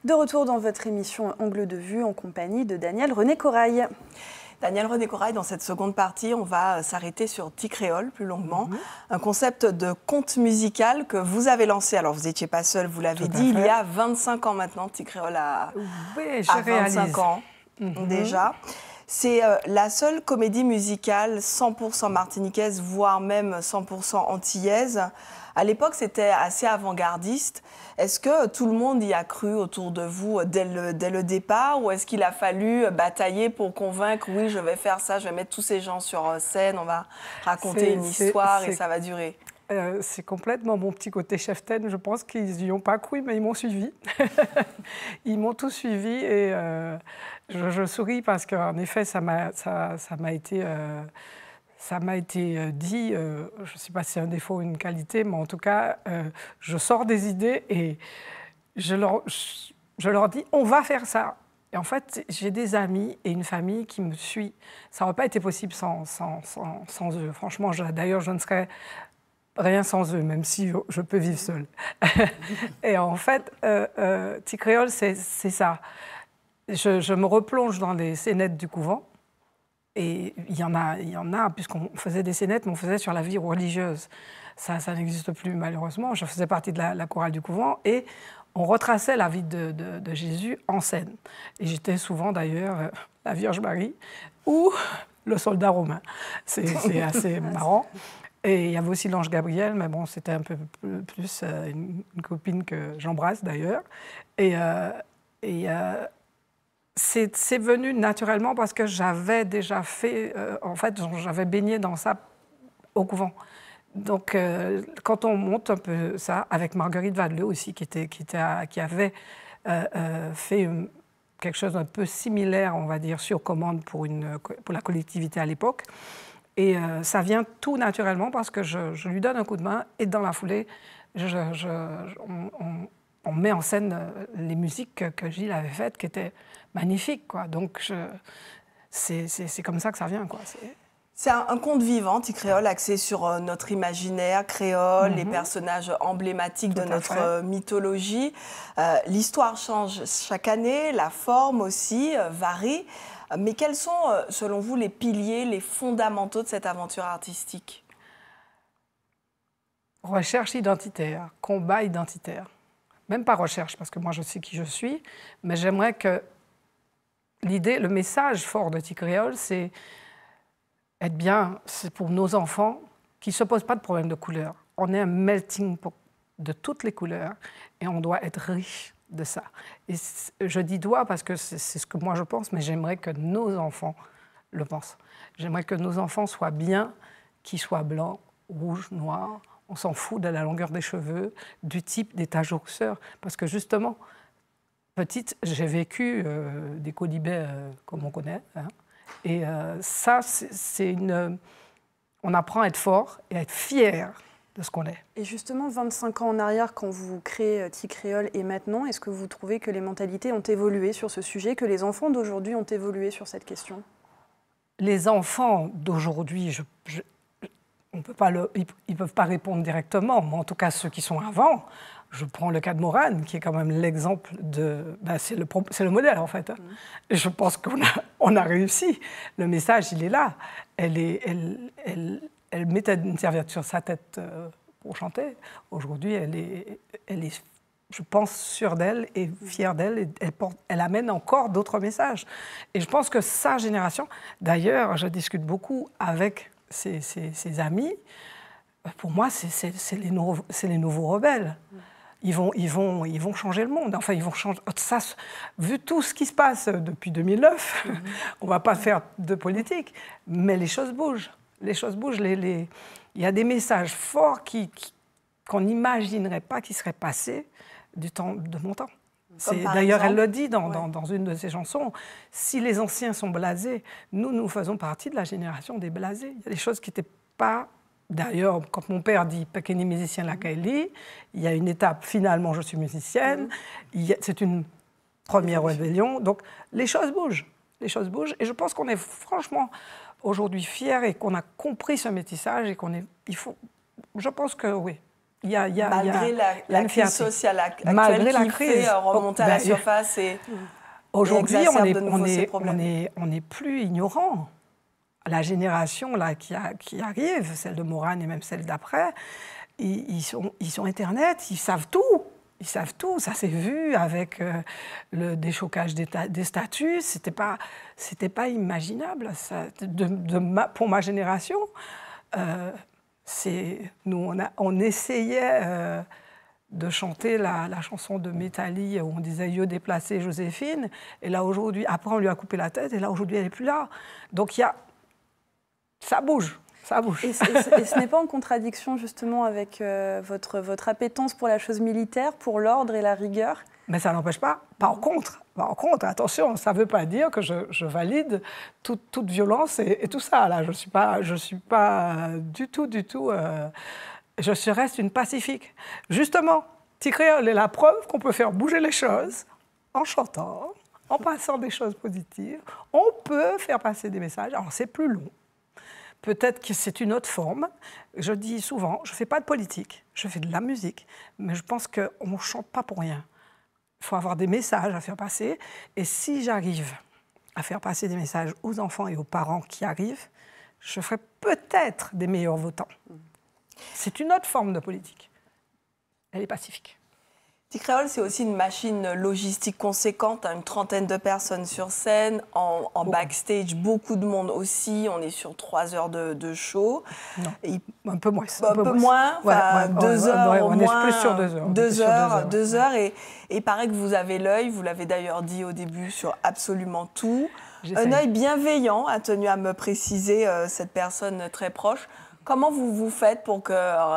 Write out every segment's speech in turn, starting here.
De retour dans votre émission Angle de vue en compagnie de Daniel René Corail. Daniel René Corail, dans cette seconde partie, on va s'arrêter sur Ticréole plus longuement. Un concept de conte musical que vous avez lancé. Alors, vous n'étiez pas seul, vous l'avez dit, il y a 25 ans maintenant. Ticréole a 25 ans déjà. C'est la seule comédie musicale 100% martiniquaise, voire même 100% antillaise. À l'époque, c'était assez avant-gardiste. Est-ce que tout le monde y a cru autour de vous dès le départ, ou est-ce qu'il a fallu batailler pour convaincre, oui, je vais faire ça, je vais mettre tous ces gens sur scène, on va raconter une histoire et ça va durer? C'est complètement mon petit côté cheftaine. Je pense qu'ils n'y ont pas cru, mais ils m'ont suivi. Ils m'ont tous suivi et je souris parce qu'en effet, ça m'a été... Ça m'a été dit, je ne sais pas si c'est un défaut ou une qualité, mais en tout cas, je sors des idées et je leur dis « on va faire ça ». Et en fait, j'ai des amis et une famille qui me suit. Ça n'aurait pas été possible sans eux. Franchement, d'ailleurs, je ne serais rien sans eux, même si je peux vivre seule. Et en fait, Ticréole, c'est ça. Je me replonge dans les scénettes du couvent. Et il y en a, puisqu'on faisait des scénettes, mais on faisait sur la vie religieuse. Ça n'existe plus, malheureusement. Je faisais partie de la chorale du couvent et on retraçait la vie de Jésus en scène. Et j'étais souvent, d'ailleurs, la Vierge Marie ou le soldat romain. C'est assez marrant. Et il y avait aussi l'ange Gabriel, mais bon, c'était un peu plus une copine que j'embrasse, d'ailleurs. C'est venu naturellement parce que j'avais déjà fait, en fait, j'avais baigné dans ça au couvent. Donc, quand on monte un peu ça, avec Marguerite Vadeleu aussi, qui avait fait quelque chose d'un peu similaire, on va dire, sur commande pour la collectivité à l'époque. Et ça vient tout naturellement parce que je lui donne un coup de main et dans la foulée, on met en scène les musiques que Gilles avait faites, qui étaient magnifiques, quoi. Donc, c'est comme ça que ça vient, quoi. C'est un conte vivant, Ticréole, axé sur notre imaginaire créole, les personnages emblématiques de notre mythologie. L'histoire change chaque année, la forme aussi varie. Mais quels sont, selon vous, les piliers, les fondamentaux de cette aventure artistique? Recherche identitaire, combat identitaire. Même pas recherche, parce que moi je sais qui je suis, mais j'aimerais que l'idée, le message fort de Ticréole, c'est être bien, c'est pour nos enfants qui ne se posent pas de problème de couleur. On est un melting pot de toutes les couleurs et on doit être riche de ça. Et je dis doit parce que c'est ce que moi je pense, mais j'aimerais que nos enfants le pensent. J'aimerais que nos enfants soient bien, qu'ils soient blancs, rouges, noirs. On s'en fout de la longueur des cheveux, du type des taches de rousseur. Parce que justement, petite, j'ai vécu des colibets comme on connaît. Hein, et ça, on apprend à être fort et à être fier de ce qu'on est. Et justement, 25 ans en arrière, quand vous créez Ticréole et maintenant, est-ce que vous trouvez que les mentalités ont évolué sur ce sujet, que les enfants d'aujourd'hui ont évolué sur cette question? Les enfants d'aujourd'hui, ils ne peuvent pas répondre directement, mais en tout cas ceux qui sont avant, je prends le cas de Morane, qui est quand même l'exemple de... Ben, c'est le modèle en fait. Et je pense qu'on a réussi. Le message, il est là. Elle mettait une serviette sur sa tête pour chanter. Aujourd'hui, elle est, je pense, sûre d'elle et fière d'elle. Et elle amène encore d'autres messages. Et je pense que sa génération... D'ailleurs, je discute beaucoup avec ses amis. Pour moi, c'est les nouveaux rebelles. Ils vont changer le monde. Enfin, ils vont changer. Ça, vu tout ce qui se passe depuis 2009, on ne va pas faire de politique, mais les choses bougent. Les choses bougent. Il y a des messages forts qu'on n'imaginerait pas qui seraient passés du temps de mon temps. D'ailleurs, elle le dit dans une de ses chansons. Si les anciens sont blasés, nous faisons partie de la génération des blasés. Il y a des choses qui n'étaient pas... D'ailleurs, quand mon père dit « Pekeni musicien la Kaili », il y a une étape, finalement, je suis musicienne. C'est une première rébellion. Donc, les choses bougent. Les choses bougent. Et je pense qu'on est franchement aujourd'hui fiers et qu'on a compris ce métissage et je pense que oui. Malgré la crise sociale actuelle malgré qui fait remonter à la surface et aujourd'hui, on on n'est plus ignorant. La génération là, qui arrive, celle de Morane et même celle d'après, ils sont Internet, ils savent tout. Ils savent tout. Ça s'est vu avec le déchocage des statuts. C'était pas imaginable. Ça, pour ma génération, on essayait de chanter la chanson de Métali où on disait « Yo déplacé Joséphine ». Et là, aujourd'hui, après, on lui a coupé la tête. Et là, aujourd'hui, elle n'est plus là. Donc, ça bouge. Ça bouge. Et ce n'est pas en contradiction justement avec votre appétence pour la chose militaire, pour l'ordre et la rigueur? Mais ça n'empêche pas. Par contre, attention, ça ne veut pas dire que je valide toute violence et tout ça. Là, je suis pas du tout. Je reste une pacifique. Justement, Ticréole est la preuve qu'on peut faire bouger les choses en chantant, en passant des choses positives. On peut faire passer des messages. Alors, c'est plus long. Peut-être que c'est une autre forme. Je dis souvent, je ne fais pas de politique, je fais de la musique, mais je pense qu'on ne chante pas pour rien. Il faut avoir des messages à faire passer. Et si j'arrive à faire passer des messages aux enfants et aux parents qui arrivent, je ferai peut-être des meilleurs votants. C'est une autre forme de politique. Elle est pacifique. Ticréole, c'est aussi une machine logistique conséquente, une trentaine de personnes sur scène, en backstage, beaucoup de monde aussi. On est sur 3 heures de show. Non, un peu moins. Un peu moins, 2 heures au moins. On est plus sur 2 heures. 2 heures. Et il paraît que vous avez l'œil, vous l'avez d'ailleurs dit au début, sur absolument tout. Un œil bienveillant, a tenu à me préciser cette personne très proche. Comment vous faites pour que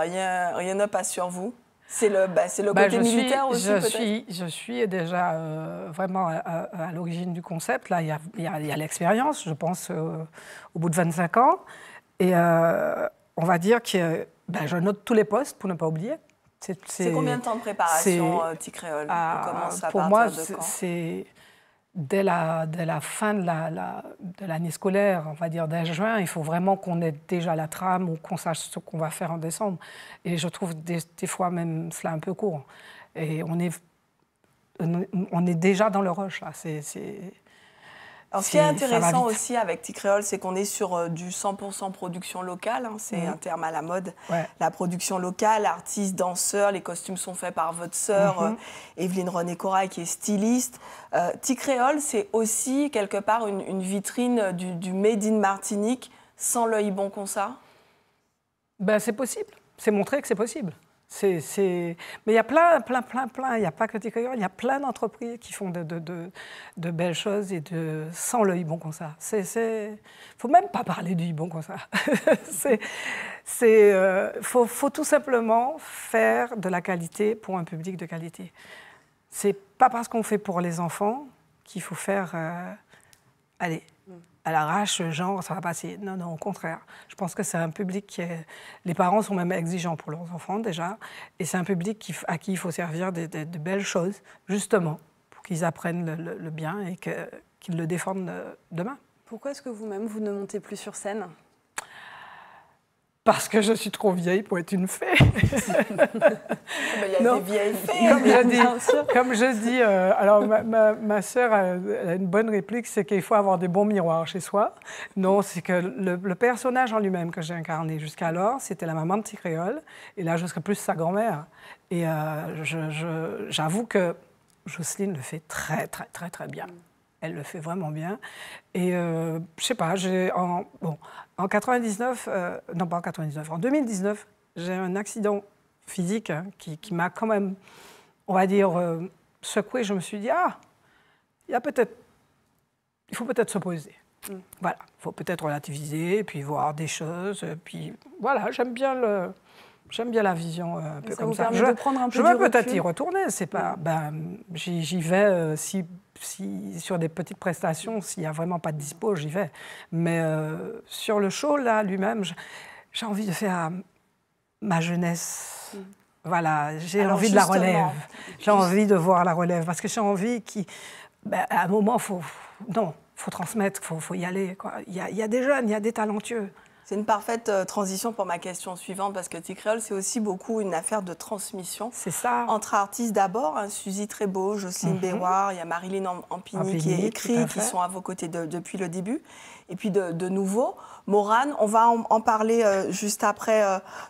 rien ne passe sur vous ? C'est le côté militaire aussi, peut-être ? Je suis déjà vraiment à l'origine du concept. Là, il y a l'expérience, je pense, au bout de 25 ans. Et on va dire que je note tous les postes pour ne pas oublier. C'est combien de temps de préparation, Ticréole ? On commence à pour partir moi, de quand ? c'est dès la fin de l'année scolaire, on va dire dès juin, il faut vraiment qu'on ait déjà la trame ou qu'on sache ce qu'on va faire en décembre. Et je trouve des fois même cela un peu court. Et on est déjà dans le rush, là. Alors, ce qui est intéressant aussi avec Ticréole, c'est qu'on est sur du 100% production locale. C'est un terme à la mode. Ouais. La production locale, artistes, danseurs, les costumes sont faits par votre sœur, Evelyne René-Corail, qui est styliste. Ticréole, c'est aussi quelque part une vitrine du Made in Martinique, sans l'œil bon comme ça. C'est possible. C'est montrer que c'est possible. Mais il y a plein. Il n'y a pas que Ticréole, il y a plein d'entreprises qui font de belles choses et sans l'œil bon comme ça. Il ne faut même pas parler du bon comme ça. Faut tout simplement faire de la qualité pour un public de qualité. Ce n'est pas parce qu'on fait pour les enfants qu'il faut faire... à l'arrache, genre, ça va passer. Non, au contraire. Je pense que c'est un public qui est... Les parents sont même exigeants pour leurs enfants, déjà. Et c'est un public à qui il faut servir de belles choses, justement, pour qu'ils apprennent le bien et qu'ils le défendent demain. Pourquoi est-ce que vous-même, vous ne montez plus sur scène ? Parce que je suis trop vieille pour être une fée. Il y a des vieilles fées. Comme je dis, alors ma sœur a une bonne réplique, c'est qu'il faut avoir des bons miroirs chez soi. Non, c'est que le personnage en lui-même que j'ai incarné jusqu'alors, c'était la maman de Ticréole. Et là, je serais plus sa grand-mère. Et j'avoue que Jocelyne le fait très, très, très, très bien. Elle le fait vraiment bien. Et je sais pas, en 99, non pas en 99, en 2019, j'ai un accident physique qui m'a quand même, on va dire, secoué. Je me suis dit, il faut peut-être se poser. Voilà, il faut peut-être relativiser, puis voir des choses. Puis voilà, j'aime bien la vision un peu comme ça. De prendre un peu je veux peut-être y retourner. C'est pas, j'y vais si sur des petites prestations, s'il n'y a vraiment pas de dispo, j'y vais. Mais sur le show, là, lui-même, j'ai envie de faire ma jeunesse. Voilà, j'ai envie de la relève. J'ai envie de voir la relève, parce que j'ai envie à un moment, faut transmettre, faut y aller, quoi. Il y a des jeunes, il y a des talentueux. C'est une parfaite transition pour ma question suivante, parce que Ticréole, c'est aussi beaucoup une affaire de transmission. C'est ça. Entre artistes d'abord, hein, Suzy Trébeau, Jocelyne Béroir, il y a Marilyn Ampigny qui écrit, qui sont à vos côtés depuis le début. Et puis de nouveau, Morane, on va en parler juste après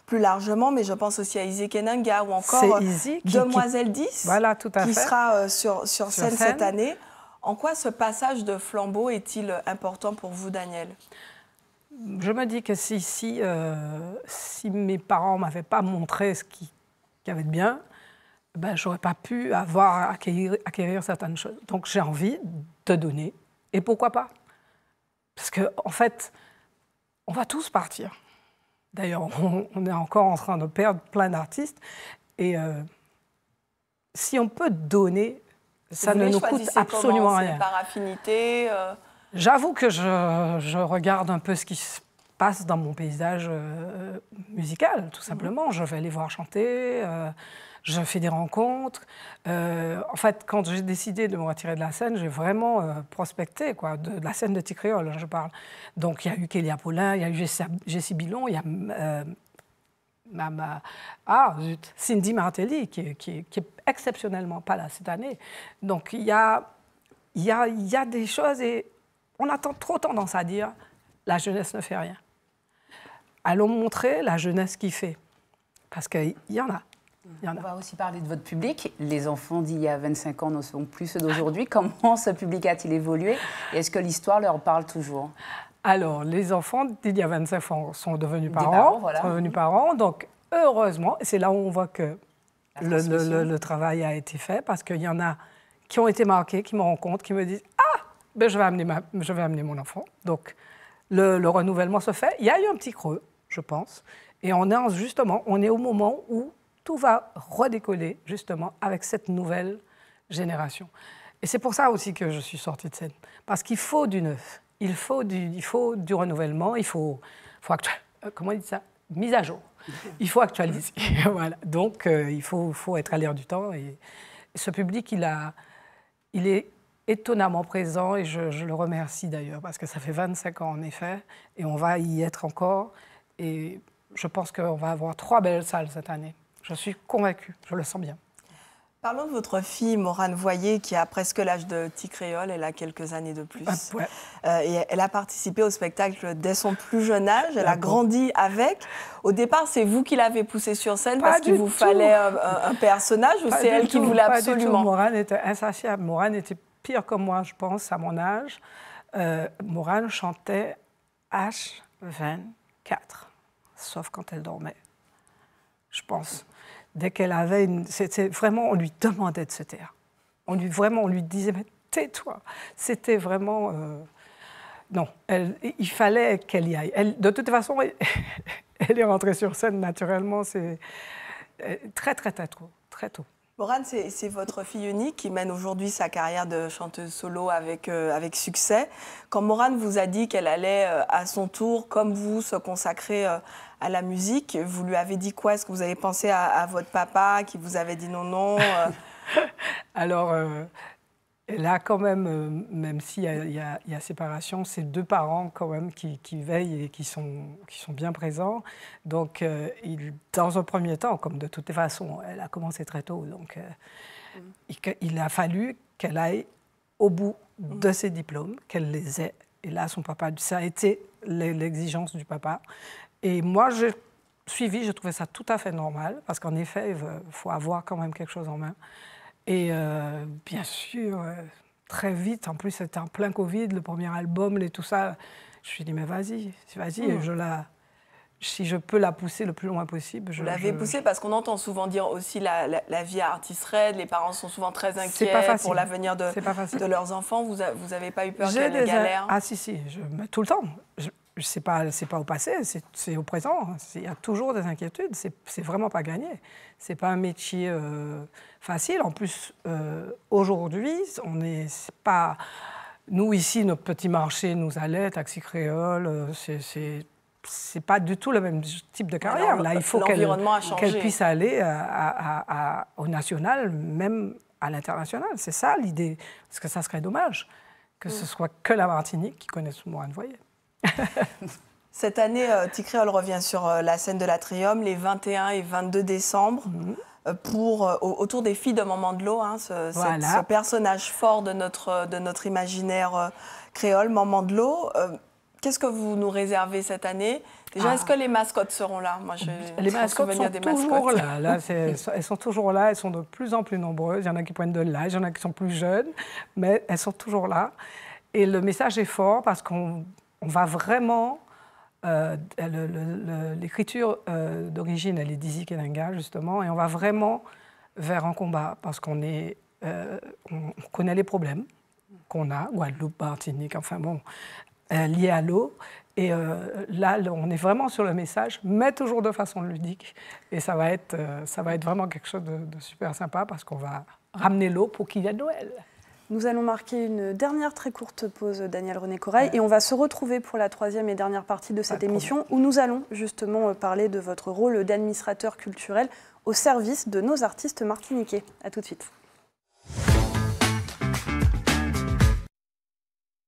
plus largement, mais je pense aussi à Izzy Kenanga ou encore Demoiselle 10, voilà, tout à qui fait. sera sur scène cette année. En quoi ce passage de flambeau est-il important pour vous, Daniel ? Je me dis que si mes parents ne m'avaient pas montré ce qu'il y avait de bien, ben, je n'aurais pas pu acquérir certaines choses. Donc j'ai envie de donner. Et pourquoi pas? Parce qu'en fait, on va tous partir. D'ailleurs, on est encore en train de perdre plein d'artistes. Et si on peut donner, ça ne nous coûte absolument rien. Par affinité J'avoue que je regarde un peu ce qui se passe dans mon paysage musical, tout simplement. Je vais les voir chanter, je fais des rencontres. En fait, quand j'ai décidé de me retirer de la scène, j'ai vraiment prospecté, quoi, de la scène de Ticréole, je parle. Donc, il y a eu Kélia Paulin, il y a eu Jessie Bilon, il y a Cindy Martelly, qui est exceptionnellement pas là cette année. Donc, il y a des choses et on a trop tendance à dire « la jeunesse ne fait rien ». Allons montrer la jeunesse qui fait, parce qu'il y en a. On va aussi parler de votre public. Les enfants d'il y a 25 ans ne sont plus ceux d'aujourd'hui. Comment ce public a-t-il évolué? Et est-ce que l'histoire leur parle toujours? Alors, les enfants d'il y a 25 ans sont devenus parents. Voilà. Sont devenus parents. Donc, heureusement, c'est là où on voit que le travail a été fait, parce qu'il y en a qui ont été marqués, qui me rencontrent, qui me disent « Ah, ben je vais amener mon enfant ». Donc, le renouvellement se fait. Il y a eu un petit creux, je pense. Et on est au moment où tout va redécoller, justement, avec cette nouvelle génération. Et c'est pour ça aussi que je suis sortie de scène. Parce qu'il faut du neuf, il faut du renouvellement, il faut comment on dit ça? Mise à jour. Il faut actualiser. Voilà. Donc, il faut être à l'air du temps. Et ce public, il est étonnamment présent, et je le remercie d'ailleurs, parce que ça fait 25 ans, en effet, et on va y être encore. Et je pense qu'on va avoir 3 belles salles cette année. Je suis convaincue, je le sens bien. Parlons de votre fille, Morane Voyer, qui a presque l'âge de Ticréole, elle a quelques années de plus. Ouais. Et elle a participé au spectacle dès son plus jeune âge, elle a grandi avec. Au départ, c'est vous qui l'avez poussée sur scène parce qu'il vous fallait un personnage, ou c'est elle qui voulait absolument? Pas du tout. Morane était insatiable. Morane était pire que moi, je pense, à mon âge. Morane chantait H24, sauf quand elle dormait, je pense. Dès qu'elle avait c'était vraiment, on lui demandait de se taire. On lui disait, mais tais-toi. C'était vraiment... non, il fallait qu'elle y aille. De toute façon, elle est rentrée sur scène naturellement, c'est très tôt. Morane, c'est votre fille unique qui mène aujourd'hui sa carrière de chanteuse solo avec succès. Quand Morane vous a dit qu'elle allait à son tour, comme vous, se consacrer à la musique, vous lui avez dit quoi? Est-ce que vous avez pensé à votre papa qui vous avait dit non? Alors, là, quand même s'il y a séparation, c'est 2 parents quand même qui veillent et qui sont bien présents. Donc, dans un premier temps, comme de toute façon, elle a commencé très tôt, donc il a fallu qu'elle aille au bout de ses diplômes, qu'elle les ait. Et là, son papa, ça a été l'exigence du papa. Et moi, j'ai suivi, je trouvais ça tout à fait normal, parce qu'en effet, il faut avoir quand même quelque chose en main. Et bien sûr, très vite, en plus c'était en plein Covid, le premier album, tout ça, je me suis dit, mais vas-y, si je peux la pousser le plus loin possible. Vous l'avez poussée parce qu'on entend souvent dire aussi la vie à Artist Red, les parents sont souvent très inquiets pour l'avenir de leurs enfants. Vous n'avez pas eu peur qu'elle galère? Ah si, tout le temps. C'est pas au passé, c'est au présent. Il y a toujours des inquiétudes, c'est vraiment pas gagné. C'est pas un métier facile. En plus, aujourd'hui, c'est pas... Nous, ici, notre petit marché nous allait, Taxi Créole, c'est pas du tout le même type de carrière. Là, il faut qu'elle puisse aller au national, même à l'international. C'est ça l'idée. Parce que ça serait dommage que ce soit que la Martinique qui connaisse Morane Voyer. Cette année, TICRéol revient sur la scène de l'Atrium les 21 et 22 décembre autour des filles de Maman de l'eau, hein, ce personnage fort de notre imaginaire créole, Maman de l'eau. Qu'est-ce que vous nous réservez cette année? Déjà, est-ce que les mascottes seront là? Moi, les mascottes sont toujours là. Elles sont toujours là. Elles sont de plus en plus nombreuses. Il y en a qui prennent de l'âge, il y en a qui sont plus jeunes, mais elles sont toujours là. Et le message est fort parce qu'on va vraiment... L'écriture d'origine, elle est d'Izzy Kenanga, justement, et on va vraiment vers un combat parce qu'on connaît les problèmes qu'on a, Guadeloupe, Martinique, enfin bon, liés à l'eau. Et là, on est vraiment sur le message, mais toujours de façon ludique. Et ça va être vraiment quelque chose de super sympa parce qu'on va ramener l'eau pour qu'il y ait Noël. Nous allons marquer une dernière très courte pause, Daniel René Corail, et on va se retrouver pour la troisième et dernière partie de cette émission où nous allons justement parler de votre rôle d'administrateur culturel au service de nos artistes martiniquais. À tout de suite.